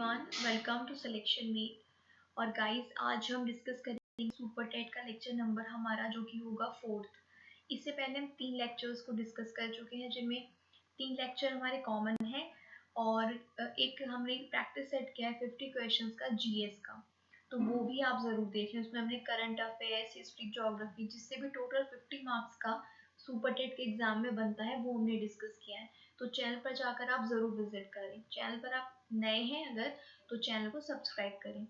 Everyone, welcome to selection meet. और guys, आज हम डिस्कस करेंगे सुपर टेट का लेक्चर नंबर हमारा जो कि होगा 4th। इससे पहले हम 3 लेक्चर्स को डिस्कस कर चुके हैं, जिनमें 3 लेक्चर हमारे कॉमन है और एक हमने प्रैक्टिस सेट किया है 50 क्वेश्चंस का जीएस का, तो वो भी आप जरूर देखें। उसमें हमने करंट अफेयर्स, हिस्ट्री, ज्योग्राफी, जिससे भी टोटल 50 मार्क्स का सुपर टेट के एग्जाम में बनता है, वो हमने डिस्कस किया है। तो चैनल पर जाकर आप जरूर विजिट करें। चैनल पर आप नए हैं अगर, तो चैनल को सब्सक्राइब करें।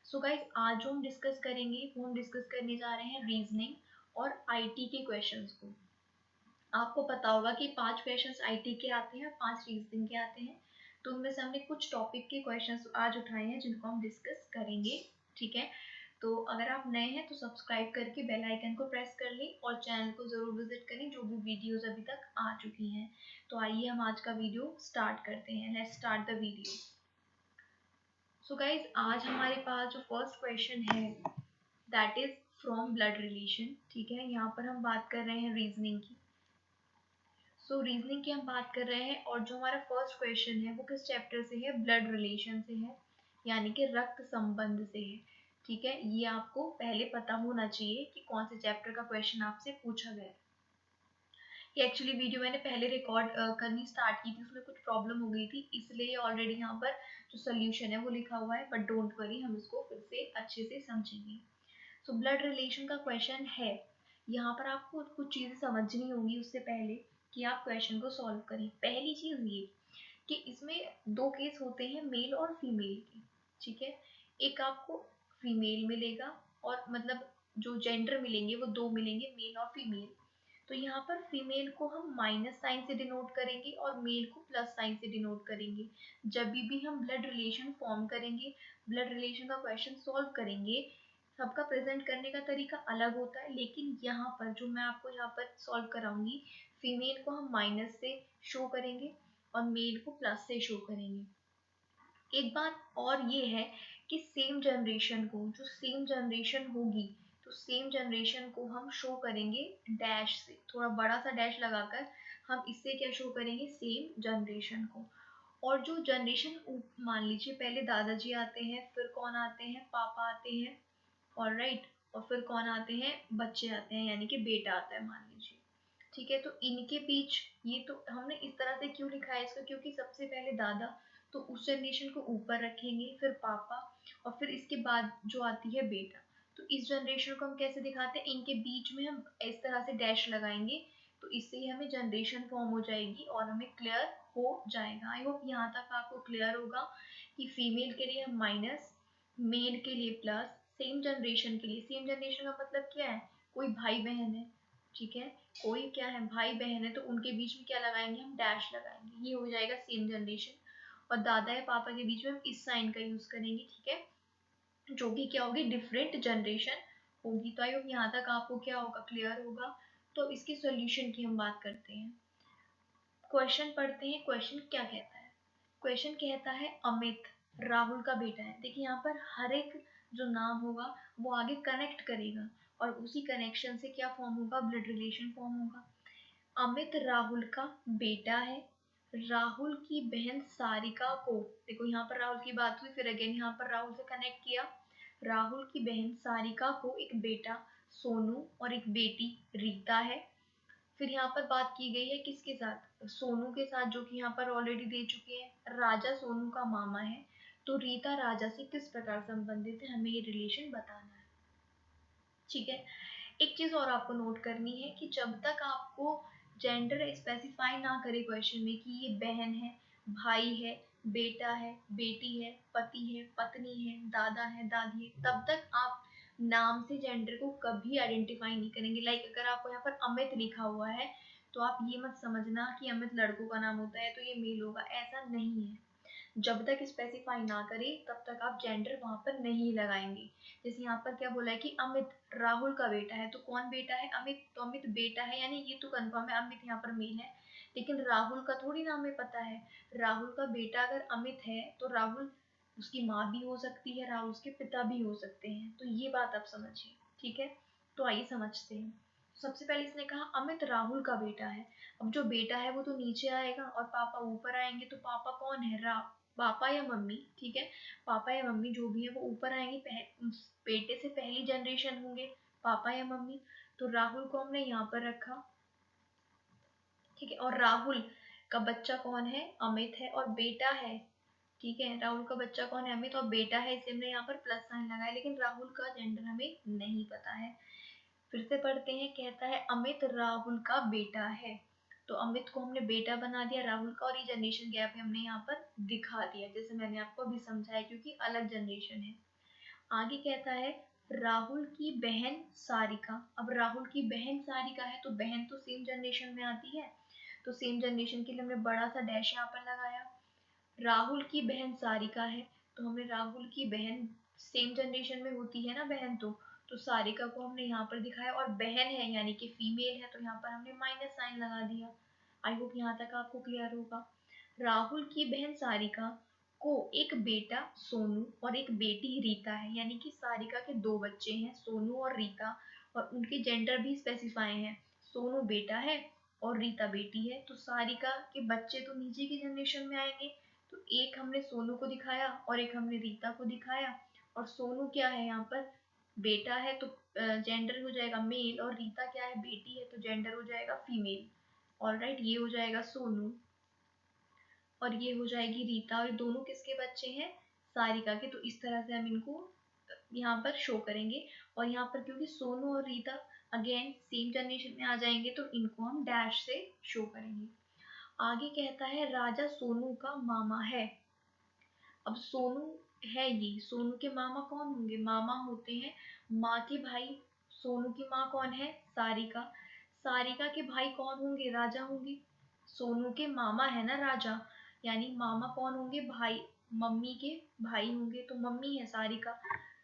सो गाइस, आज जो हम डिस्कस करेंगे वो हम डिस्कस करने जा रहे हैं रीजनिंग और आईटी के क्वेश्चंस को। आपको पता होगा कि 5 क्वेश्चंस आईटी के आते हैं और 5 रीजनिंग के आते हैं। तो उनमें से हमने कुछ टॉपिक के क्वेश्चंस आज उठाए हैं जिनको हम डिस्कस करेंगे, ठीक है। तो अगर आप नए हैं तो सब्सक्राइब करके बेल आइकन को प्रेस कर लें और चैनल को जरूर विजिट करें, जो भी वीडियोस अभी तक आ चुकी हैं। तो आइए हम आज का वीडियो स्टार्ट करते हैं। Let's start the video. So guys, आज हमारे पास जो फर्स्ट क्वेश्चन है that is from blood relation, ठीक है। यहाँ पर हम बात कर रहे हैं रीजनिंग की। सो रीजनिंग की हम बात कर रहे हैं और जो हमारा फर्स्ट क्वेश्चन है वो किस चैप्टर से है? ब्लड रिलेशन से है, यानी कि रक्त संबंध से है, ठीक है। ये आपको पहले पता होना चाहिए कि कौन से चैप्टर का क्वेश्चन आपसे पूछा गया है। ये एक्चुअली वीडियो मैंने पहले रिकॉर्ड करनी स्टार्ट की थी, उसमें कुछ प्रॉब्लम हो गई थी, इसलिए ऑलरेडी यहाँ पर जो सोल्यूशन है वो लिखा हुआ है, बट डोंट वरी, हम इसको फिर से अच्छे से समझेंगे। सो ब्लड रिलेशन का क्वेश्चन है। यहाँ पर आपको कुछ चीजें समझनी होंगी उससे पहले कि आप क्वेश्चन को सॉल्व करें। पहली चीज ये कि इसमें 2 केस होते हैं, मेल और फीमेल के, ठीक है। एक आपको फीमेल मिलेगा और मतलब जो जेंडर मिलेंगे वो 2 मिलेंगे, मेल और फीमेल। तो यहाँ पर फीमेल को हम माइनस साइन से डिनोट करेंगे और मेल को प्लस साइन से डिनोट करेंगे। जब भी हम ब्लड रिलेशन फॉर्म करेंगे, ब्लड रिलेशन का क्वेश्चन सॉल्व करेंगे, सबका प्रेजेंट करने का तरीका अलग होता है, लेकिन यहाँ पर जो मैं आपको यहाँ पर सॉल्व कराऊंगी, फीमेल को हम माइनस से शो करेंगे और मेल को प्लस से शो करेंगे। एक बात और ये है कि सेम जनरेशन को, जो सेम जनरेशन होगी, तो सेम जनरेशन को हम शो करेंगे डैश से, थोड़ा बड़ा सा डैश लगाकर हम इससे क्या शो करेंगे? सेम जनरेशन को। और जो जनरेशन मान लीजिए पहले दादाजी आते हैं, फिर कौन आते हैं? पापा आते हैं, और राइट, और फिर कौन आते हैं? बच्चे आते हैं, यानी कि बेटा आता है मान लीजिए, ठीक है। तो इनके बीच ये तो हमने इस तरह से क्यों लिखा है इसको? क्योंकि सबसे पहले दादा, तो उस जनरेशन को ऊपर रखेंगे, फिर पापा, और फिर इसके बाद जो आती है बेटा। तो इस जनरेशन को हम कैसे दिखाते हैं? इनके बीच में हम इस तरह से डैश लगाएंगे, तो इससे ही हमें जनरेशन फॉर्म हो जाएगी और हमें क्लियर हो जाएगा। आई होप यहाँ तक आपको क्लियर होगा कि फीमेल के लिए हम माइनस, मेल के लिए प्लस, सेम जनरेशन के लिए, सेम जनरेशन का मतलब क्या है? कोई भाई बहन है, ठीक है, कोई क्या है? भाई बहन है, तो उनके बीच में क्या लगाएंगे? हम डैश लगाएंगे, ये हो जाएगा सेम जनरेशन। और दादा या पापा के बीच में हम इस साइन का यूज करेंगे, ठीक है, जो कि क्या होगी? डिफरेंट जनरेशन होगी। तो आई होप यहाँ तक आपको क्या होगा? क्लियर होगा। तो इसके सॉल्यूशन की हम बात करते हैं। क्वेश्चन पढ़ते हैं। क्वेश्चन क्या कहता है? क्वेश्चन कहता है अमित राहुल का बेटा है। देखिए यहाँ पर हर एक जो नाम होगा वो आगे कनेक्ट करेगा और उसी कनेक्शन से क्या फॉर्म होगा? ब्लड रिलेशन फॉर्म होगा। अमित राहुल का बेटा है। राहुल की बहन सारिका को, देखो यहाँ पर राहुल की बात हुई, फिर अगेन यहाँ पर राहुल से कनेक्ट किया। राहुल की बहन सारिका को एक बेटा सोनू और एक बेटी रीता है। फिर यहाँ पर बात की गई है किसके साथ? सोनू के साथ, जो कि यहाँ पर ऑलरेडी दे चुके हैं। राजा सोनू का मामा है, तो रीता राजा से किस प्रकार संबंधित है, हमें ये रिलेशन बताना है, ठीक है। एक चीज और आपको नोट करनी है कि जब तक आपको जेंडर स्पेसिफाई ना करे क्वेश्चन में कि ये बहन है, भाई है, बेटा है, बेटी है, पति है, पत्नी है, दादा है, दादी है, तब तक आप नाम से जेंडर को कभी आइडेंटिफाई नहीं करेंगे। लाइक अगर आपको यहाँ पर अमित लिखा हुआ है, तो आप ये मत समझना कि अमित लड़कों का नाम होता है तो ये मेल होगा, ऐसा नहीं है। जब तक स्पेसिफाई ना करे तब तक आप जेंडर वहां पर नहीं लगाएंगे। जैसे यहाँ पर क्या बोला है कि अमित राहुल का बेटा है, तो कौन बेटा है? अमित। तो अमित बेटा है, यानी ये तो कंफर्म है अमित यहाँ पर मेल है, लेकिन राहुल का थोड़ी ना हमें पता है। राहुल का बेटा अगर अमित है तो राहुल उसकी माँ भी हो सकती है, राहुल उसके पिता भी हो सकते हैं, तो ये बात आप समझिए, ठीक है। तो आइए समझते हैं। सबसे पहले इसने कहा अमित राहुल का बेटा है। अब जो बेटा है वो तो नीचे आएगा और पापा ऊपर आएंगे, तो पापा कौन है? पापा या मम्मी, ठीक है, पापा या मम्मी जो भी है वो ऊपर आएंगे, बेटे से पहली जनरेशन होंगे पापा या मम्मी। तो राहुल को हमने यहाँ पर रखा, ठीक है, और राहुल का बच्चा कौन है, अमित है और बेटा है, ठीक है, राहुल का बच्चा कौन है, अमित, और बेटा है, इसलिए हमने यहाँ पर प्लस साइन लगाया, लेकिन राहुल का जेंडर हमें नहीं पता है। फिर से पढ़ते हैं, कहता है अमित राहुल का बेटा है। तो अमित को हमने बेटा बना दिया राहुल का, और ये जनरेशन गैप हमने यहाँ पर दिखा दिया, जैसे मैंने आपको अभी समझाया, क्योंकि अलग जनरेशन है। आगे कहता है राहुल की बहन सारिका। अब राहुल की बहन सारिका है, तो बहन तो सेम जनरेशन में आती है, तो सेम जनरेशन के लिए हमने बड़ा सा डैश यहाँ पर लगाया। राहुल की बहन सारिका है, तो हमने राहुल की बहन, सेम जनरेशन में होती है ना बहन, तो सारिका को हमने यहाँ पर दिखाया, और बहन है यानी कि फीमेल है, तो यहाँ पर हमने माइनस साइन लगा दिया। आई होप यहाँ तक आपको क्लियर होगा। राहुल की बहन सारिका को एक बेटा सोनू और एक बेटी रीता है, यानी कि सारिका के दो बच्चे हैं, सोनू और रीता, और उनके जेंडर भी स्पेसिफाई हैं, सोनू बेटा है और रीता बेटी है। तो सारिका के बच्चे तो नीचे की जनरेशन में आएंगे, तो एक हमने सोनू को दिखाया और एक हमने रीता को दिखाया, और सोनू क्या है यहाँ पर, बेटा है, तो जेंडर हो जाएगा मेल, और रीता क्या है, बेटी है, तो जेंडर हो जाएगा फीमेल। ऑलराइट, ये हो जाएगा सोनू और ये हो जाएगी रीता, और दोनों किसके बच्चे हैं, सारिका के। तो इस तरह से हम इनको यहाँ पर शो करेंगे, और यहाँ पर क्योंकि सोनू और रीता अगेन सेम जनरेशन में आ जाएंगे, तो इनको हम डैश से शो करेंगे। आगे कहता है राजा सोनू का मामा है। अब सोनू है, ये सोनू के मामा कौन होंगे, मामा होते हैं माँ के भाई। सोनू की माँ कौन है, सारिका। सारिका के भाई कौन होंगे, राजा होंगे। सोनू के मामा है ना राजा, यानी मामा कौन होंगे, भाई, मम्मी के भाई होंगे, तो मम्मी है सारिका।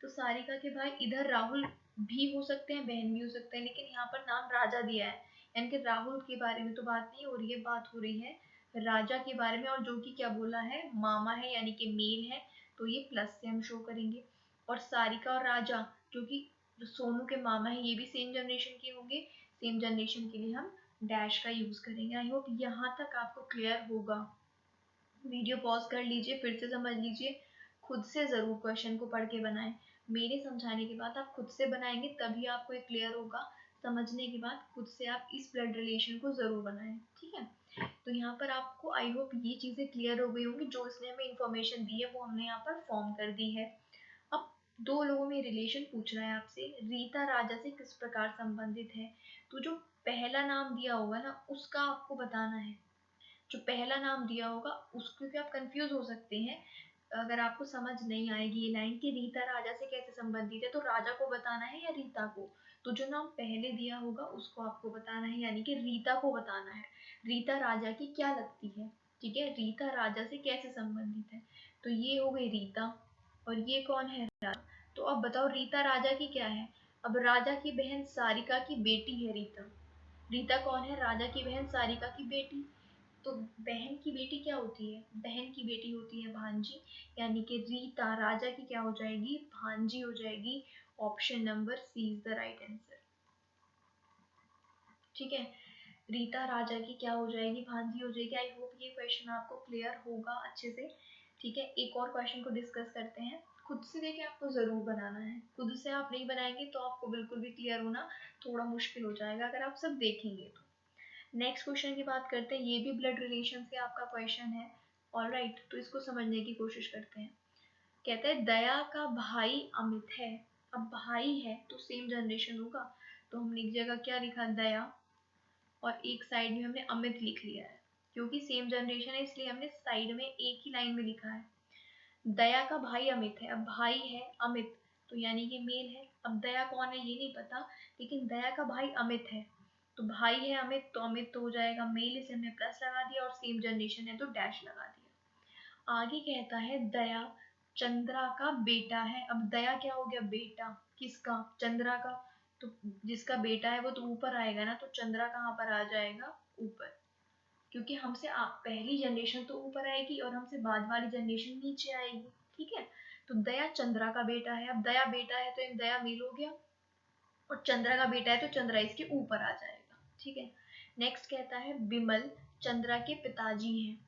तो सारिका के भाई, इधर राहुल भी हो सकते हैं, बहन भी हो सकते हैं, लेकिन यहाँ पर नाम राजा दिया है, यानी कि राहुल के बारे में तो बात नहीं हो रही है, बात हो रही है राजा के बारे में, और जो कि क्या बोला है, मामा है यानी कि मेल है, तो ये प्लस से हम शो करेंगे। और सारिका और राजा जो कि जो सोनू के मामा है, ये भी सेम जनरेशन के होंगे, सेम जनरेशन के लिए हम डैश का यूज करेंगे। आई होप यहाँ तक आपको क्लियर होगा। वीडियो पॉज कर लीजिए, फिर से समझ लीजिए, खुद से जरूर क्वेश्चन को पढ़ के बनाएं। मेरे समझाने के बाद आप खुद से बनाएंगे तभी आपको ये क्लियर होगा। समझने के बाद खुद से आप इस ब्लड रिलेशन को जरूर बनाएं, ठीक है। तो यहाँ पर आपको आई होप ये चीज़ें क्लियर हो गई होंगी, जो इसने हमें इन्फॉर्मेशन दी है वो हमने यहाँ पर फॉर्म कर दी है। अब दो लोगों में रिलेशन पूछ रहा है आपसे, रीता राजा से किस प्रकार संबंधित है, तो जो पहला नाम दिया होगा ना उसका आपको बताना है। जो पहला नाम दिया होगा उसको, क्योंकि आप कंफ्यूज हो सकते हैं अगर आपको समझ नहीं आएगी ये लाइन कि रीता राजा से कैसे संबंधित है, तो राजा को बताना है या रीता को। तो जो नाम पहले दिया होगा उसको आपको बताना है, यानी कि रीता को बताना है, रीता राजा की क्या लगती है, ठीक है, रीता राजा से कैसे संबंधित है। तो ये हो गई रीता, और ये कौन है, राजा। तो अब बताओ रीता राजा की क्या है। अब राजा की बहन सारिका की बेटी है रीता। रीता कौन है, राजा की बहन सारिका की बेटी। तो बहन की बेटी क्या होती है, बहन की बेटी होती है भांजी, यानी कि रीता राजा की क्या हो जाएगी, भांजी हो जाएगी। Option number C is the right answer, ठीक है। रीता राजा की क्या हो जाएगी, भांजी हो जाएगी। आई होप ये क्वेश्चन आपको क्लियर होगा अच्छे से, ठीक है। एक और क्वेश्चन को डिस्कस करते हैं। खुद से देखिए आपको जरूर बनाना है, खुद से आप नहीं बनाएंगे तो आपको बिल्कुल भी क्लियर होना थोड़ा मुश्किल हो जाएगा, अगर आप सब देखेंगे तो। नेक्स्ट क्वेश्चन की बात करते हैं, ये भी ब्लड रिलेशन से आपका क्वेश्चन है। ऑलराइट, तो इसको समझने की कोशिश करते हैं। कहते हैं दया का भाई अमित है। अब भाई है तो सेम जनरेशन होगा, तो हमने एक जगह क्या लिखा, दया, और एक साइड में हमने अमित लिख लिया है, क्योंकि सेम जनरेशन है इसलिए हमने साइड में एक ही लाइन में लिखा है। दया का भाई अमित है, अब भाई है अमित, तो यानी कि मेल है। अब दया कौन है ये नहीं पता, लेकिन दया का भाई अमित है, तो भाई है अमित, तो अमित तो हो जाएगा मेल, इसे हमने प्लस लगा दिया, और सेम जनरेशन है तो डैश लगा दिया। आगे कहता है दया चंद्रा का बेटा है। अब दया क्या हो गया, बेटा किसका, चंद्रा का। तो जिसका बेटा है वो तो ऊपर आएगा ना, तो चंद्रा कहाँ पर आ जाएगा, ऊपर, क्योंकि हमसे पहली जनरेशन तो ऊपर आएगी और हमसे बाद वाली जनरेशन नीचे आएगी, ठीक है। तो दया चंद्रा का बेटा है। अब दया बेटा है तो दया मेल हो गया, और चंद्रा का बेटा है तो चंद्रा इसके ऊपर आ जाएगा, ठीक है। नेक्स्ट कहता है बिमल चंद्रा के पिताजी हैं।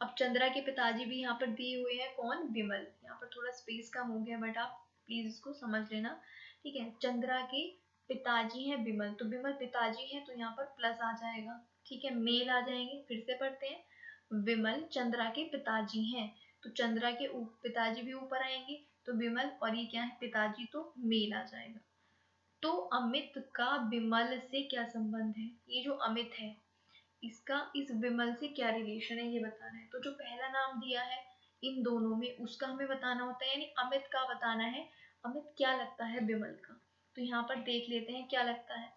अब चंद्रा के पिताजी भी यहाँ पर दिए हुए हैं, कौन, विमल। यहाँ पर थोड़ा स्पेस कम हो गया बट आप प्लीज इसको समझ लेना, ठीक है। चंद्रा के पिताजी हैं विमल, तो विमल पिताजी हैं तो यहाँ पर प्लस आ जाएगा, ठीक है। मेल आ जाएंगे, फिर से पढ़ते हैं। विमल चंद्रा के पिताजी हैं, तो चंद्रा के पिताजी भी ऊपर आएंगे, तो विमल और ये क्या है, पिताजी, तो मेल आ जाएगा। तो अमित का विमल से क्या संबंध है, ये जो अमित है इसका इस विमल से क्या रिलेशन है ये बताना है। तो जो पहला नाम दिया है इन दोनों में उसका हमें बताना होता है, यानी अमित का बताना है, अमित क्या लगता है विमल का। तो यहाँ पर देख लेते हैं क्या लगता है।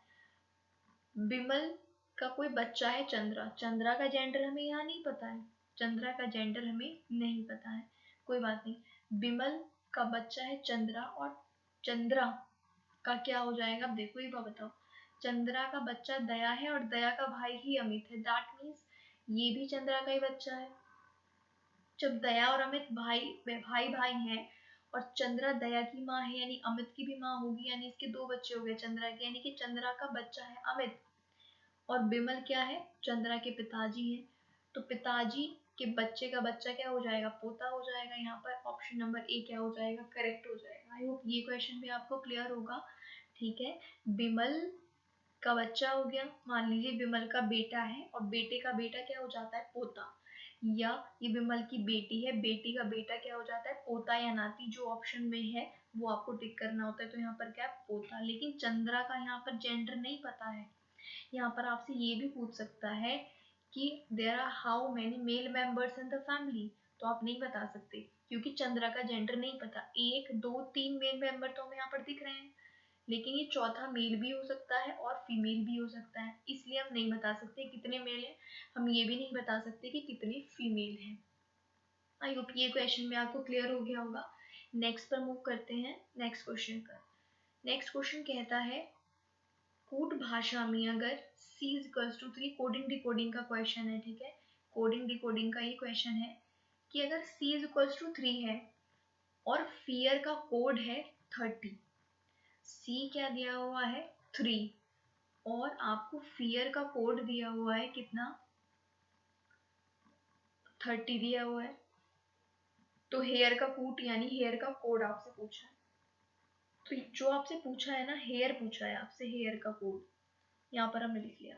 विमल का कोई बच्चा है चंद्रा, चंद्रा का जेंडर हमें यहाँ नहीं पता है, चंद्रा का जेंडर हमें नहीं पता है, कोई बात नहीं। विमल का बच्चा है चंद्रा, और चंद्रा का क्या हो जाएगा, अब देखो ये बात बताओ। चंद्रा का बच्चा दया है और दया का भाई ही अमित है, दैट मीन्स ये भी चंद्रा का ही बच्चा है। जब दया और अमित भाई भाई भाई हैं और चंद्रा दया की माँ है यानी अमित की भी माँ होगी, यानी इसके दो बच्चे हो गए चंद्रा के, यानी कि चंद्रा का बच्चा है अमित और विमल क्या है, चंद्रा के पिताजी है। तो पिताजी के बच्चे का बच्चा क्या हो जाएगा, पोता हो जाएगा। यहाँ पर ऑप्शन नंबर ए क्या हो जाएगा, करेक्ट हो जाएगा। आई होप ये क्वेश्चन भी आपको क्लियर होगा, ठीक है। विमल का बच्चा हो गया, मान लीजिए विमल का बेटा है और बेटे का बेटा क्या हो जाता है, पोता। या ये विमल की बेटी है, बेटी का बेटा क्या हो जाता है, पोता या नाती, जो ऑप्शन में है वो आपको टिक करना होता है। तो यहाँ पर क्या है, पोता। लेकिन चंद्रा का यहाँ पर जेंडर नहीं पता है। यहाँ पर आपसे ये भी पूछ सकता है कि there are how many male members in the family, तो आप नहीं बता सकते क्योंकि चंद्रा का जेंडर नहीं पता। एक दो तीन मेल मेंबर तो हमें यहाँ पर दिख रहे हैं, लेकिन ये चौथा मेल भी हो सकता है और फीमेल भी हो सकता है, इसलिए हम नहीं बता सकते कितने मेल हैं। हम ये भी नहीं बता सकते कि कितने फीमेल हैं। आई होप ये क्वेश्चन में आपको क्लियर हो गया होगा। नेक्स्ट पर मूव करते हैं, नेक्स्ट क्वेश्चन पर। नेक्स्ट क्वेश्चन कहता है कूट भाषा में अगर c is equals to 3, coding decoding का क्वेश्चन है, ठीक है। कोडिंग डिकोडिंग का ये क्वेश्चन है कि अगर c इज इक्वल्स टू 3 है और फियर का कोड है 30, c क्या दिया हुआ है 3 और आपको फियर का कोड दिया हुआ है कितना, 30 दिया हुआ है। तो हेयर का कूट यानी हेयर का कोड आपसे पूछा है। तो जो आपसे पूछा है ना, हेयर पूछा है आपसे, हेयर का कोड यहाँ पर हमने लिख लिया।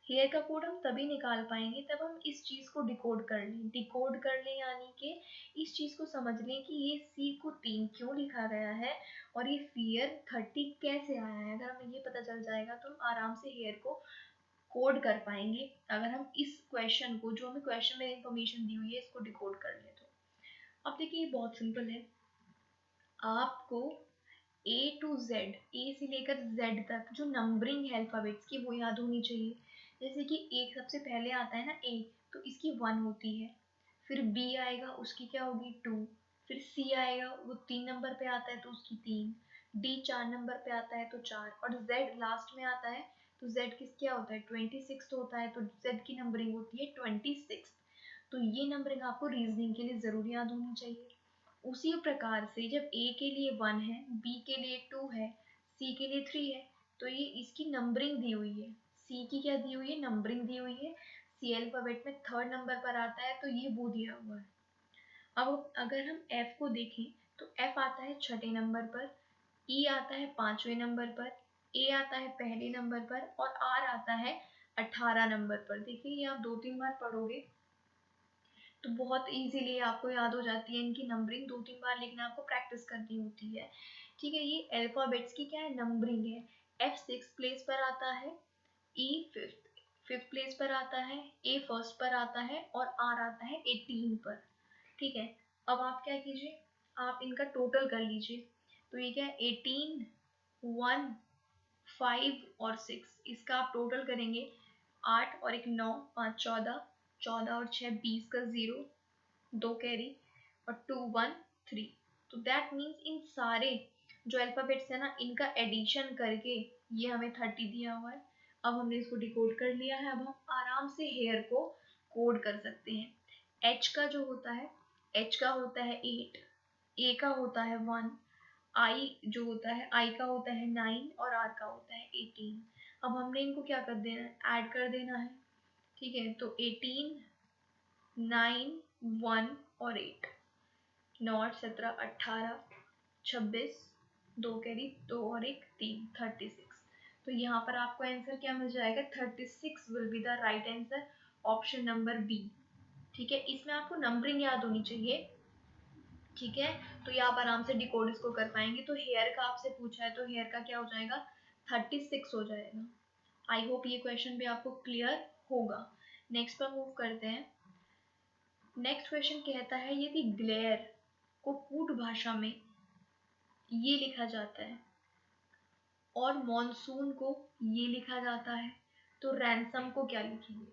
हेयर का कोड हम तभी निकाल पाएंगे तब हम इस चीज को डिकोड कर लें, डिकोड कर लें यानी कि इस चीज को समझ लें कि ये सी को 3 क्यों लिखा गया है और ये फियर 30 कैसे आया है। अगर हमें ये पता चल जाएगा तो हम आराम से हेयर को कोड कर पाएंगे, अगर हम इस क्वेश्चन को, जो हमें क्वेश्चन में इंफॉर्मेशन दी हुई है, इसको डिकोड कर ले तो। अब देखिए ये बहुत सिंपल है, आपको ए टू जेड, ए से लेकर जेड तक जो नंबरिंग है अल्फाबेट्स की वो याद होनी चाहिए। जैसे कि एक सबसे पहले आता है ना ए, तो इसकी 1 होती है, फिर बी आएगा उसकी क्या होगी 2, फिर सी आएगा वो 3 नंबर पे आता है तो उसकी 3, डी 4 नंबर पे आता है तो 4, और जेड लास्ट में आता है तो जेड किस क्या होता है 26 होता है, तो जेड की नंबरिंग होती है 26। तो ये नंबरिंग आपको रीजनिंग के लिए जरूर याद होनी चाहिए। उसी प्रकार से जब ए के लिए 1 है, बी के लिए 2 है, सी के लिए 3 है, तो ये इसकी नंबरिंग दी हुई है, सी की क्या दी हुई है, नंबरिंग दी हुई है। सी अल्फाबेट में 3rd नंबर पर आता है तो ये वो दिया हुआ है। अब अगर हम एफ को देखें तो एफ आता है 6ठे नंबर पर, ई आता है 5वें नंबर पर, ए आता है पहले नंबर पर और आर आता है 18 नंबर पर। देखिए ये आप 2-3 बार पढ़ोगे तो बहुत इजीली आपको याद हो जाती है इनकी नंबरिंग, 2-3 बार लेकिन आपको प्रैक्टिस करनी होती है, ठीक है। ये अल्फाबेट्स की क्या है, नंबरिंग है। एफ 6th प्लेस पर आता है, ई 5th प्लेस पर आता है, ए 1st पर आता है और आर आता है 18 पर, ठीक है। अब आप क्या कीजिए, आप इनका टोटल कर लीजिए। तो ये क्या है 18, 1, 5 और 6, इसका आप टोटल करेंगे 8 और 1 9, 5 14, 14 और 6 20 का 0, 2 कैरी और 2 1 3। तो दैट मीन्स इन सारे जो अल्फाबेट्स है ना इनका एडिशन करके ये हमें 30 दिया हुआ है। अब हमने इसको डिकोड कर लिया है, अब हम आराम से हेयर को कोड कर सकते हैं। एच का जो होता है, एच का होता है 8, ए का होता है 1, आई जो होता है आई का होता है 9 और आर का होता है 18। अब हमने इनको क्या कर देना है, ऐड कर देना है, ठीक है। तो 18 9, 1 और 8, 9 8 17 18 26, 2 कैरी 2 और 1 3, 36। तो यहाँ पर आपको आंसर क्या मिल जाएगा, 36 will be the right answer, option number B. ठीक है, इसमें आपको नंबरिंग याद होनी चाहिए। ठीक है, तो ये आप आराम से डिकोड इसको कर पाएंगे। तो हेयर का आपसे पूछा है, तो हेयर का क्या हो जाएगा, 36 हो जाएगा। आई होप ये क्वेश्चन भी आपको क्लियर होगा। नेक्स्ट पर मूव करते हैं। नेक्स्ट क्वेश्चन कहता है यदि ग्लेयर को कूट भाषा में ये लिखा जाता है और मॉनसून को ये लिखा जाता है, तो रैंसम को क्या लिखेंगे।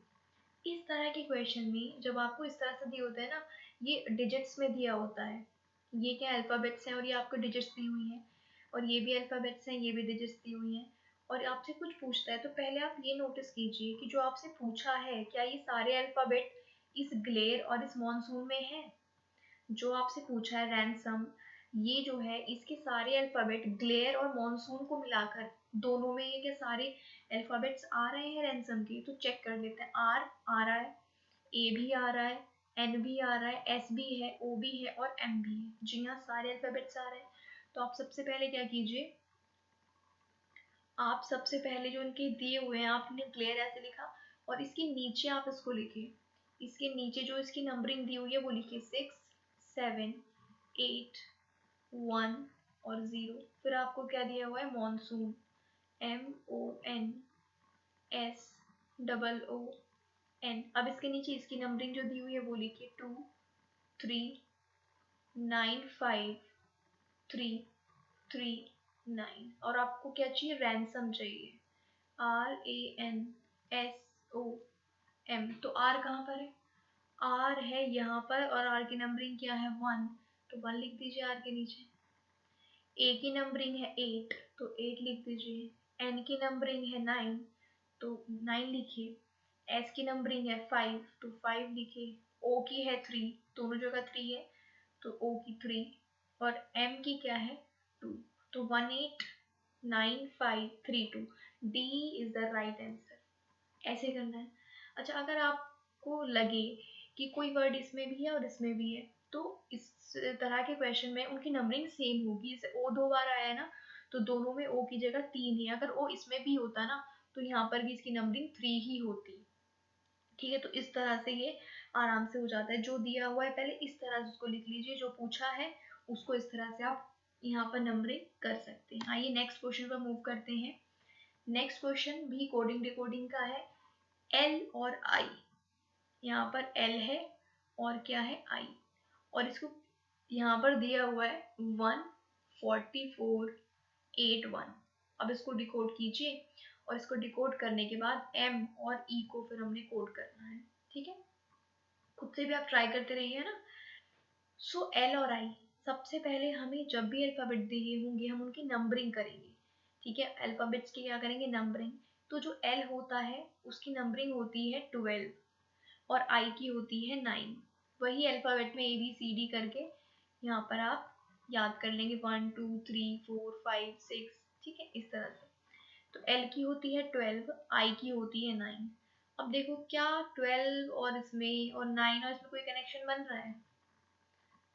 इस तरह के क्वेश्चन में जब आपको इस तरह से दिए होते हैं ना, ये डिजिट्स में दिया होता है, ये क्या अल्फाबेट्स हैं और ये आपको डिजिट्स दी हुई हैं, और ये भी अल्फाबेट्स हैं, ये भी डिजिट्स दी हुई हैं, और आपसे कुछ पूछता है, तो पहले आप ये नोटिस कीजिए कि जो आपसे पूछा है क्या ये सारे अल्फाबेट इस ग्लेयर और इस मॉनसून में है। जो आपसे पूछा है रैंसम, ये जो है इसके सारे अल्फाबेट ग्लेयर और मॉनसून को मिलाकर दोनों में ये क्या सारे अल्फाबेट्स आ रहे हैं रैंसम के, तो चेक कर लेते हैं। आर आ रहा है, ए भी आ रहा है, एन भी आ रहा है, एस भी है, ओ भी है और एम भी है। जी हाँ, सारे अल्फाबेट्स आ रहे हैं। तो आप सबसे पहले क्या कीजिए, आप सबसे पहले जो इनके दिए हुए हैं आपने ग्लेयर ऐसे लिखा, और इसके नीचे आप इसको लिखिए, इसके नीचे जो इसकी नंबरिंग दी हुई है वो लिखिए 6 7 8 1 और 0। फिर आपको क्या दिया हुआ है, मॉनसून, MONSOON। अब इसके नीचे इसकी नंबरिंग जो दी हुई है वो लिखिए 2 3 9 5 3 3 9। और आपको क्या चाहिए, रैंसम चाहिए, RANSOM। तो आर कहाँ पर है, आर है यहाँ पर, और आर की नंबरिंग क्या है, 1, तो 1 लिख दीजिए आर के नीचे। ए की नंबरिंग है 8, तो 8 लिख दीजिए। एन की नंबरिंग है 9, तो 9 लिखिए। एस की नंबरिंग है 5, तो 5 लिखिए। ओ की है 3, दोनों जगह 3 है, तो ओ की 3, और एम की क्या है 2, तो 1 8 9 5 3 2। D is the right answer. ऐसे करना है। अच्छा, अगर आपको लगे कि कोई वर्ड इसमें भी है और इसमें भी है, तो इस तरह के क्वेश्चन में उनकी नंबरिंग सेम होगी। जैसे ओ 2 बार आया है ना, तो दोनों में ओ की जगह 3 है। अगर ओ इसमें भी होता ना, तो यहाँ पर भी इसकी नंबरिंग 3 ही होती। ठीक है, तो इस तरह से ये आराम से हो जाता है। जो दिया हुआ है पहले इस तरह से उसको लिख लीजिए, जो पूछा है उसको इस तरह से आप यहाँ पर नंबरिंग कर सकते हैं। आइए नेक्स्ट क्वेश्चन पर मूव करते हैं। नेक्स्ट क्वेश्चन भी कोडिंग डिकोडिंग का है। एल और आई, यहाँ पर एल है और क्या है, आई, और इसको यहाँ पर दिया हुआ है 14481। अब इसको डिकोड कीजिए, और इसको डिकोड करने के बाद एम और ई को फिर हमने कोड करना है। ठीक है, खुद से भी आप ट्राई करते रहिए ना। सो एल और आई, सबसे पहले हमें जब भी अल्फाबेट दिए होंगे हम उनकी नंबरिंग करेंगे। ठीक है, अल्फाबेट्स की क्या करेंगे, नंबरिंग। तो जो एल होता है उसकी नंबरिंग होती है 12, और आई की होती है 9। वही अल्फाबेट में ABCD करके यहाँ पर आप याद कर लेंगे, 1 2 3 4 5 6। ठीक है, इस तरह से। तो एल की होती है 12, आई की होती है 9। अब देखो क्या 12 और इसमें और 9 और इसमें कोई कनेक्शन बन रहा है।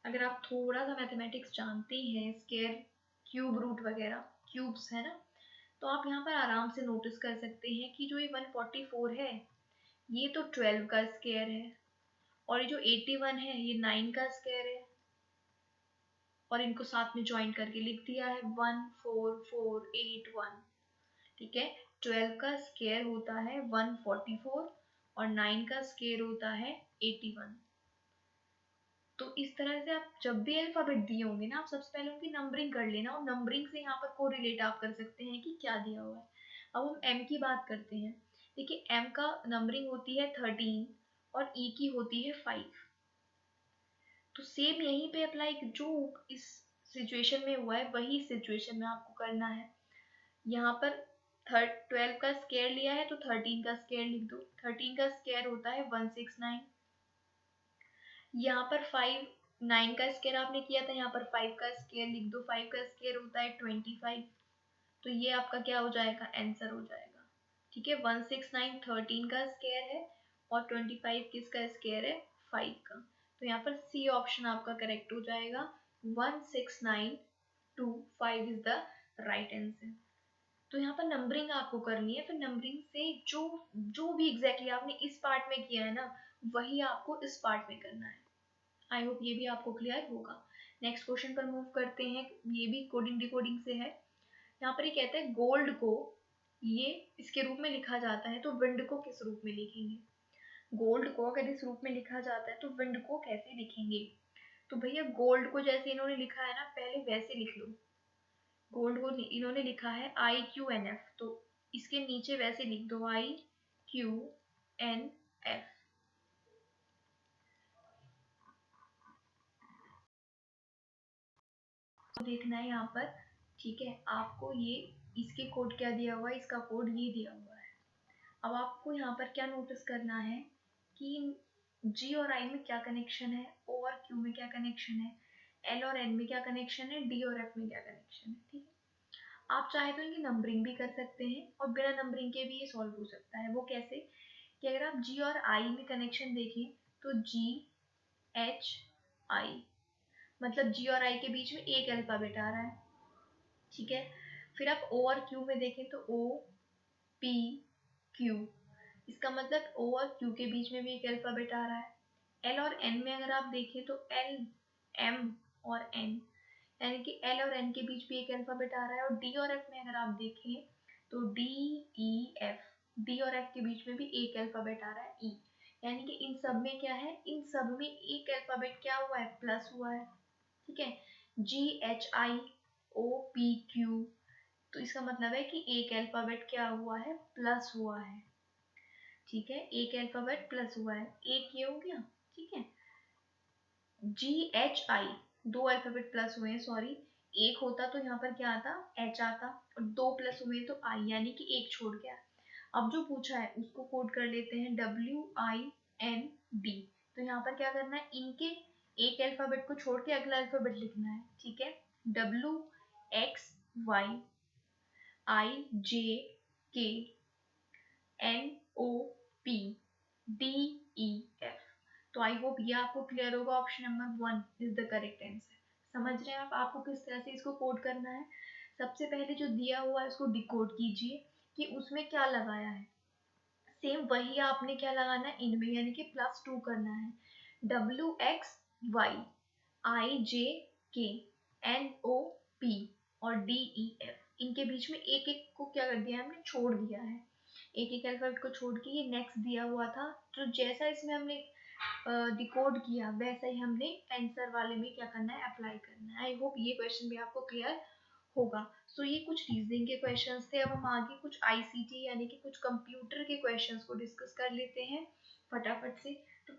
अगर आप थोड़ा सा मैथमेटिक्स जानते हैं, स्क्वायर क्यूब रूट वगैरह क्यूब्स है ना, तो आप यहाँ पर आराम से नोटिस कर सकते हैं कि जो ये 144 है ये तो 12 का स्क्वायर है, और ये जो 81 है ये 9 का स्क्वायर है, और इनको साथ में ज्वाइन करके लिख दिया है 14481। ठीक है, 12 का स्क्वायर होता है 144 और 9 का स्क्वायर होता है 81। तो इस तरह से आप जब भी अल्फाबेट दिए होंगे ना, आप सबसे पहले उनकी नंबरिंग कर लेना, और नंबरिंग से यहाँ पर कोरिलेट आप कर सकते हैं कि क्या दिया हुआ है। अब हम एम की बात करते हैं। देखिए, एम का नंबरिंग होती है 13 और ई की होती है 5। तो सेम यहीं पे अप्लाई, जो इस सिचुएशन में हुआ है वही सिचुएशन में आपको करना है। यहाँ पर 12 का स्क्वायर लिया है तो 13 का स्क्वायर लिख दो। 13 का स्क्वायर होता है 169। यहाँ पर 5 9 का स्क्वायर आपने किया था, यहाँ पर 5 का स्क्वायर लिख दो। 5 का स्क्वायर होता है 25। तो ये आपका क्या हो जाएगा, आंसर हो जाएगा। ठीक है, 169 13 का स्क्वायर है और 25 किसका स्क्वायर है, 5 का। तो यहाँ पर सी ऑप्शन आपका करेक्ट हो जाएगा, 1692 इज द राइट आंसर। तो यहाँ पर नंबरिंग आपको करनी है, फिर नंबरिंग से जो जो भी एग्जैक्टली आपने इस पार्ट में किया है ना, वही आपको इस पार्ट में करना है। आई होप ये भी आपको क्लियर होगा। नेक्स्ट क्वेश्चन पर मूव करते हैं, ये भी कोडिंग डिकोडिंग से है। यहाँ पर ये कहता है गोल्ड को ये इसके रूप में लिखा जाता है, तो विंड को किस रूप में लिखेंगे? गोल्ड को अगर इस रूप में लिखा जाता है तो विंड को कैसे लिखेंगे? तो भैया गोल्ड को जैसे इन्होंने लिखा है ना, पहले वैसे लिख लो। गोल्ड को इन्होंने लिखा है IQNF, तो इसके नीचे वैसे लिख दो IQNF। तो देखना है यहाँ पर, ठीक है, आपको ये इसके कोड क्या दिया हुआ है, इसका कोड ये दिया हुआ है। अब आपको यहाँ पर क्या नोटिस करना है कि G और I में क्या कनेक्शन है, O और Q में क्या कनेक्शन है, L और N में क्या कनेक्शन है, D और F में क्या कनेक्शन है। ठीक है, आप चाहे तो इनकी नंबरिंग भी कर सकते हैं और बिना नंबरिंग के भी ये सॉल्व हो सकता है। वो कैसे कि अगर आप G और I में कनेक्शन देखें तो GHI, मतलब G और I के बीच में एक अल्फाबेट आ रहा है। ठीक है, फिर आप O और Q में देखें तो OPQ, इसका मतलब O और Q के बीच में भी एक अल्फाबेट आ रहा है। L और N में अगर आप देखें तो LM और N, यानी कि L और N के बीच भी एक अल्फाबेट आ रहा है। और D और F में अगर आप देखें तो DEF, D और F के बीच में भी एक अल्फाबेट आ रहा है E, यानी कि इन सब में क्या है, इन सब में एक अल्फाबेट क्या हुआ है, प्लस हुआ है। ठीक है, GHIOPQ, तो इसका मतलब है कि एक अल्फाबेट क्या हुआ है, प्लस हुआ है। ठीक है, एक अल्फाबेट प्लस हुआ है, एक ये हो गया। ठीक है, GHI, दो अल्फाबेट प्लस हुए हैं, सॉरी, एक होता तो यहाँ पर क्या आता, H आता, और दो प्लस हुए तो I, यानी कि एक छोड़ गया। अब जो पूछा है उसको कोड कर लेते हैं WIND। तो यहाँ पर क्या करना है, इनके एक अल्फाबेट को छोड़ के अगला अल्फाबेट लिखना है। ठीक है, WXYIJKNOPDEF। तो आई होप ये आपको क्लियर होगा, option number 1 is the correct answer. समझ रहे हैं आप आपको किस तरह से इसको कोड करना है। सबसे पहले जो दिया हुआ है उसको डिकोड कीजिए कि उसमें क्या लगाया है, सेम वही आपने क्या लगाना है इनमें, यानी कि +2 करना है। WXYIJKNOP और DEF, इनके बीच में एक एक को क्या कर दिया हमने, छोड़ दिया है। एक एक अल्फाबेट को छोड़ के ये नेक्स्ट दिया हुआ था, तो जैसा इसमें हमने डिकोड किया वैसा ही हमने आंसर वाले में क्या करना है, अप्लाई करना है। आई होप ये क्वेश्चन भी आपको क्लियर होगा। सो ये कुछ रीजनिंग के क्वेश्चंस थे। अब हम आगे कुछ आईसीटी यानी कि कुछ कंप्यूटर के क्वेश्चंस को डिस्कस कर लेते हैं फटाफट से। तो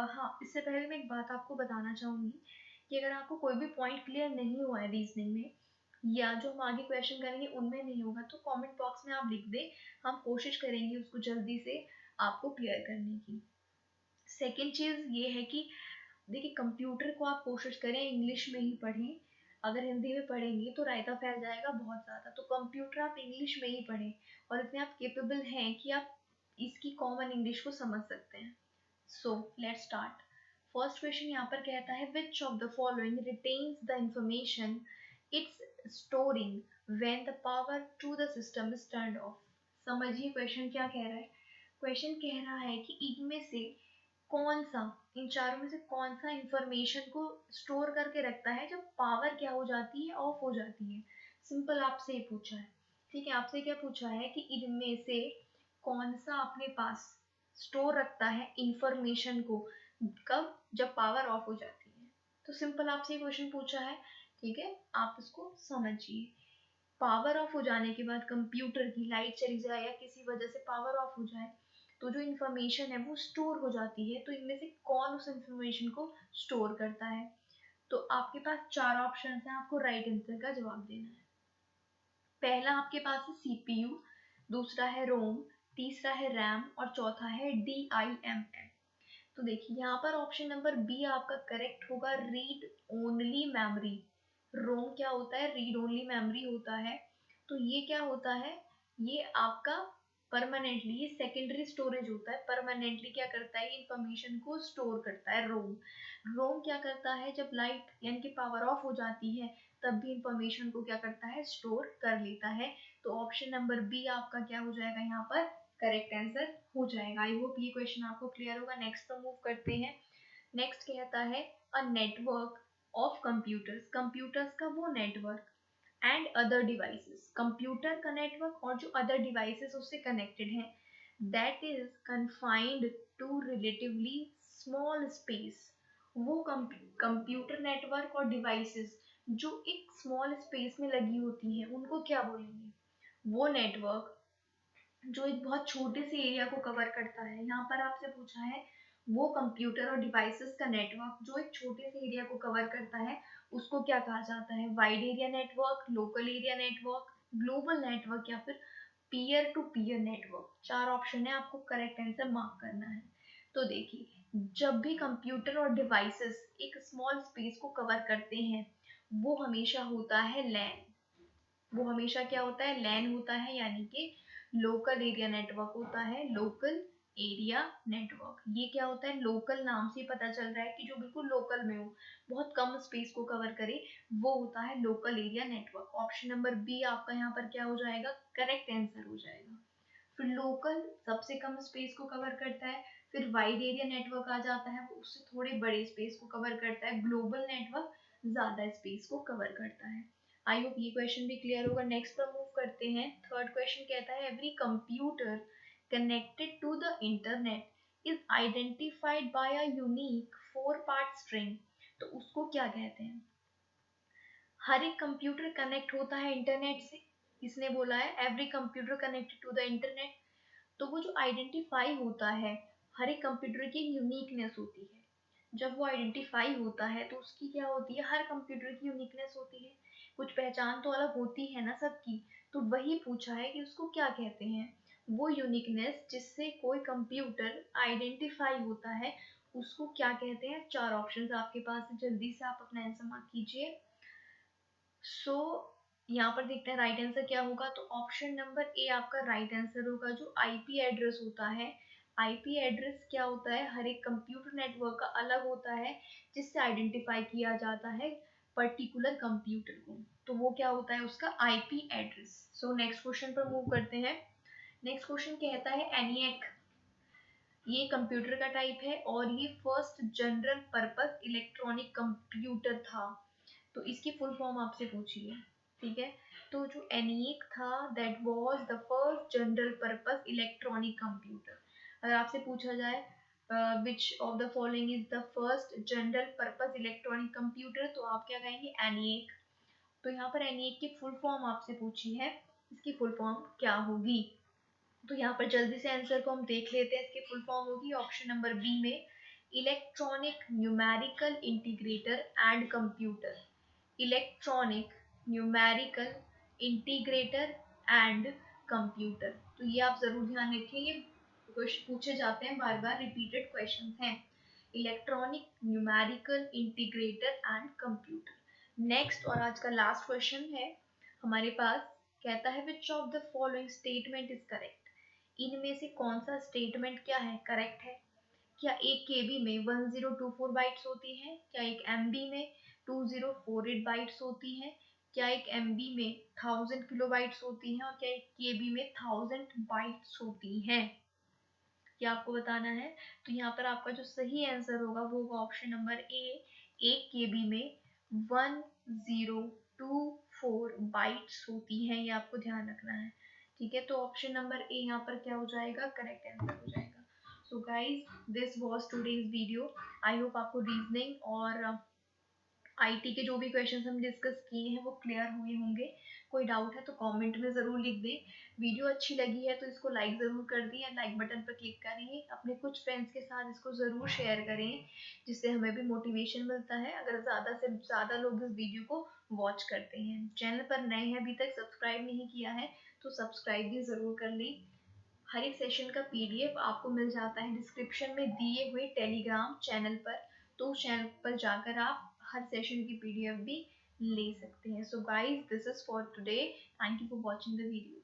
हाँ, इससे पहले मैं एक बात आपको बताना चाहूँगी कि अगर आपको कोई भी पॉइंट क्लियर नहीं हुआ है रीजनिंग में, या जो हम आगे क्वेश्चन करेंगे उनमें नहीं होगा, तो कमेंट बॉक्स में आप लिख दें, हम कोशिश करेंगे उसको जल्दी से आपको क्लियर करने की। सेकेंड चीज़ ये है कि देखिए, कंप्यूटर को आप कोशिश करें इंग्लिश में ही पढ़ें। अगर हिंदी में पढ़ेंगे तो रायता फैल जाएगा बहुत ज़्यादा, तो कंप्यूटर आप इंग्लिश में ही पढ़ें और इतने आप केपेबल हैं कि आप इसकी कॉमन इंग्लिश को समझ सकते हैं। So let's start. First question यहाँ पर कहता है which of the following retains the information it's storing when the power to the system is turned off. समझिए क्वेश्चन क्या कह रहा है। क्वेश्चन कह रहा है कि इनमें से कौन सा, इन चारों में से कौन सा इंफॉर्मेशन को स्टोर करके रखता है जब पावर क्या हो जाती है, ऑफ हो जाती है। सिंपल आपसे ये पूछा है। ठीक है, आपसे क्या पूछा है कि इनमें से कौन सा अपने पास स्टोर रखता है इंफॉर्मेशन को, कब, जब पावर ऑफ हो जाती है। तो सिंपल आपसे ये क्वेश्चन पूछा है। ठीक है, आप इसको समझिए। पावर ऑफ हो जाने के बाद कंप्यूटर की लाइट चली जाए या किसी वजह से पावर ऑफ हो जाए, तो जो इन्फॉर्मेशन है वो स्टोर हो जाती है। तो इनमें से कौन उस इन्फॉर्मेशन को स्टोर करता है? तो आपके पास चार ऑप्शन हैं, आपको राइट आंसर का जवाब देना है। पहला आपके पास है सीपीयू, दूसरा है रोम, तीसरा है रैम और चौथा है DIMM। तो देखिए यहाँ पर ऑप्शन नंबर बी आपका करेक्ट होगा, रीड ओनली मेमोरी। रोम क्या होता है, रीड ओनली मेमोरी होता है। तो ये क्या होता है, ये आपका परमानेंटली, ये सेकेंडरी स्टोरेज होता है। परमानेंटली क्या करता है, इंफॉर्मेशन को स्टोर करता है। रोम रोम क्या करता है, जब लाइट यानी कि पावर ऑफ हो जाती है तब भी इंफॉर्मेशन को क्या करता है, स्टोर कर लेता है। तो ऑप्शन नंबर बी आपका क्या हो जाएगा यहाँ पर, करेक्ट आंसर हो जाएगा। आई होप ये क्वेश्चन आपको क्लियर होगा। नेक्स्ट पर मूव करते हैं। नेक्स्ट कहता है a network of computers, computers का वो network and other devices, computer का नेटवर्क और जो अदर डिवाइसेस उससे कनेक्टेड हैं, that is confined to relatively small space. वो कंप्यूटर नेटवर्क और डिवाइसेस जो एक स्मॉल स्पेस में लगी होती हैं उनको क्या बोलेंगे, वो नेटवर्क जो एक बहुत छोटे से एरिया को कवर करता है। यहाँ पर आपसे पूछा है वो कंप्यूटर और डिवाइसेस का नेटवर्क जो एक छोटे से एरिया को कवर करता है उसको क्या कहा जाता है, wide area network, local area network, global network या फिर पीयर टू पीयर नेटवर्क। चार ऑप्शन है, आपको करेक्ट आंसर मार्क करना है। तो देखिए, जब भी कंप्यूटर और डिवाइसेस एक स्मॉल स्पेस को कवर करते हैं वो हमेशा होता है लैन, वो हमेशा क्या होता है, लैन होता है, यानी कि लोकल एरिया नेटवर्क होता है। लोकल एरिया नेटवर्क ये क्या होता है, लोकल नाम से पता चल रहा है कि जो बिल्कुल लोकल में हो, बहुत कम स्पेस को कवर करे, वो होता है local area network. Option number B आपका यहाँ पर क्या हो जाएगा, करेक्ट आंसर हो जाएगा। फिर लोकल सबसे कम स्पेस को कवर करता है, फिर वाइड एरिया नेटवर्क आ जाता है, वो उससे थोड़े बड़े स्पेस को कवर करता है, ग्लोबल नेटवर्क ज्यादा स्पेस को कवर करता है। आई होप ये क्वेश्चन भी क्लियर होगा। नेक्स्ट पर मूव करते हैं। थर्ड क्वेश्चन कहता है every computer connected to the internet is identified by a unique 4 part string. तो उसको क्या कहते हैं, हर एक कंप्यूटर कनेक्ट होता है इंटरनेट से, इसने बोला है every computer connected to the internet. तो वो जो आइडेंटिफाई होता है, हर एक कंप्यूटर की यूनिकनेस होती है। जब वो आइडेंटिफाई होता है तो उसकी क्या होती है, हर कंप्यूटर की यूनिकनेस होती है, कुछ पहचान तो अलग होती है ना सबकी। तो वही पूछा है कि उसको क्या कहते हैं, वो यूनिकनेस जिससे कोई कंप्यूटर आइडेंटिफाई होता है उसको क्या कहते हैं। चार ऑप्शंस आपके पास है, जल्दी से आप अपना आंसर मार्क कीजिए। सो यहाँ पर देखते हैं राइट आंसर क्या होगा। तो ऑप्शन नंबर ए आपका राइट आंसर होगा। जो आईपी एड्रेस होता है, आईपी एड्रेस क्या होता है, हर एक कंप्यूटर नेटवर्क का अलग होता है जिससे आइडेंटिफाई किया जाता है पर्टिकुलर कंप्यूटर को। तो वो क्या होता है, उसका IP address. So next question पर मूव करते हैं। नेक्स्ट क्वेश्चन कहता है एनिएक, ये कंप्यूटर का टाइप है और ये first general purpose electronic computer था। तो इसकी फुल फॉर्म आपसे पूछी है, ठीक है। तो जो एनिक था that was the first general purpose electronic computer. अगर आपसे पूछा जाए विच of the following is the first general purpose electronic computer, तो आप क्या कहेंगे, एनिक। तो यहाँ पर एनिक की फुल फॉर्म आपसे पूछी है, इसकी फुल फॉर्म क्या होगी। तो यहाँ पर जल्दी से आंसर को हम देख लेते हैं। इसकी फुल फॉर्म होगी ऑप्शन नंबर बी में, electronic numerical integrator and computer. Electronic numerical integrator and computer. तो ये आप जरूर ध्यान रखें, ये क्वेश्चन पूछे जाते हैं, बार बार रिपीटेड क्वेश्चन हैं। Electronic numerical integrator and computer. Next और आज का लास्ट क्वेश्चन है हमारे पास, कहता है which of the following statement is correct. इनमें से कौन सा स्टेटमेंट क्या है, करेक्ट है। क्या एक केबी में 1024 बाइट्स होती हैं, क्या एक एमबी में 2048 बाइट्स होती हैं, क्या एक एमबी में 1000 किलोबाइट्स होती हैं, और क्या एक केबी में 1000 बाइट्स होती हैं, ये आपको बताना है। तो यहाँ पर आपका जो सही आंसर होगा वो होगा ऑप्शन नंबर ए, एक केबी में 1024 बाइट्स होती हैं, ये आपको ध्यान रखना है, ठीक है। तो ऑप्शन नंबर ए यहाँ पर क्या हो जाएगा, करेक्ट आंसर हो जाएगा। So guys this was today's video. I hope आपको रीजनिंग और आईटी के जो भी क्वेश्चन हम डिस्कस किए हैं वो क्लियर हुए होंगे। कोई डाउट है तो कमेंट में ज़रूर लिख दें। वीडियो अच्छी लगी है तो इसको लाइक ज़रूर कर दें, या लाइक बटन पर क्लिक करें, अपने कुछ फ्रेंड्स के साथ इसको ज़रूर शेयर करें, जिससे हमें भी मोटिवेशन मिलता है अगर ज़्यादा से ज़्यादा लोग इस वीडियो को वॉच करते हैं। चैनल पर नए हैं, अभी तक सब्सक्राइब नहीं किया है तो सब्सक्राइब भी ज़रूर कर लें। हर एक सेशन का पीडीएफ आपको मिल जाता है डिस्क्रिप्शन में दिए हुए टेलीग्राम चैनल पर, तो उस चैनल पर जाकर आप हर सेशन की पीडीएफ भी ले सकते हैं। So guys this is for today, thank you for watching the video.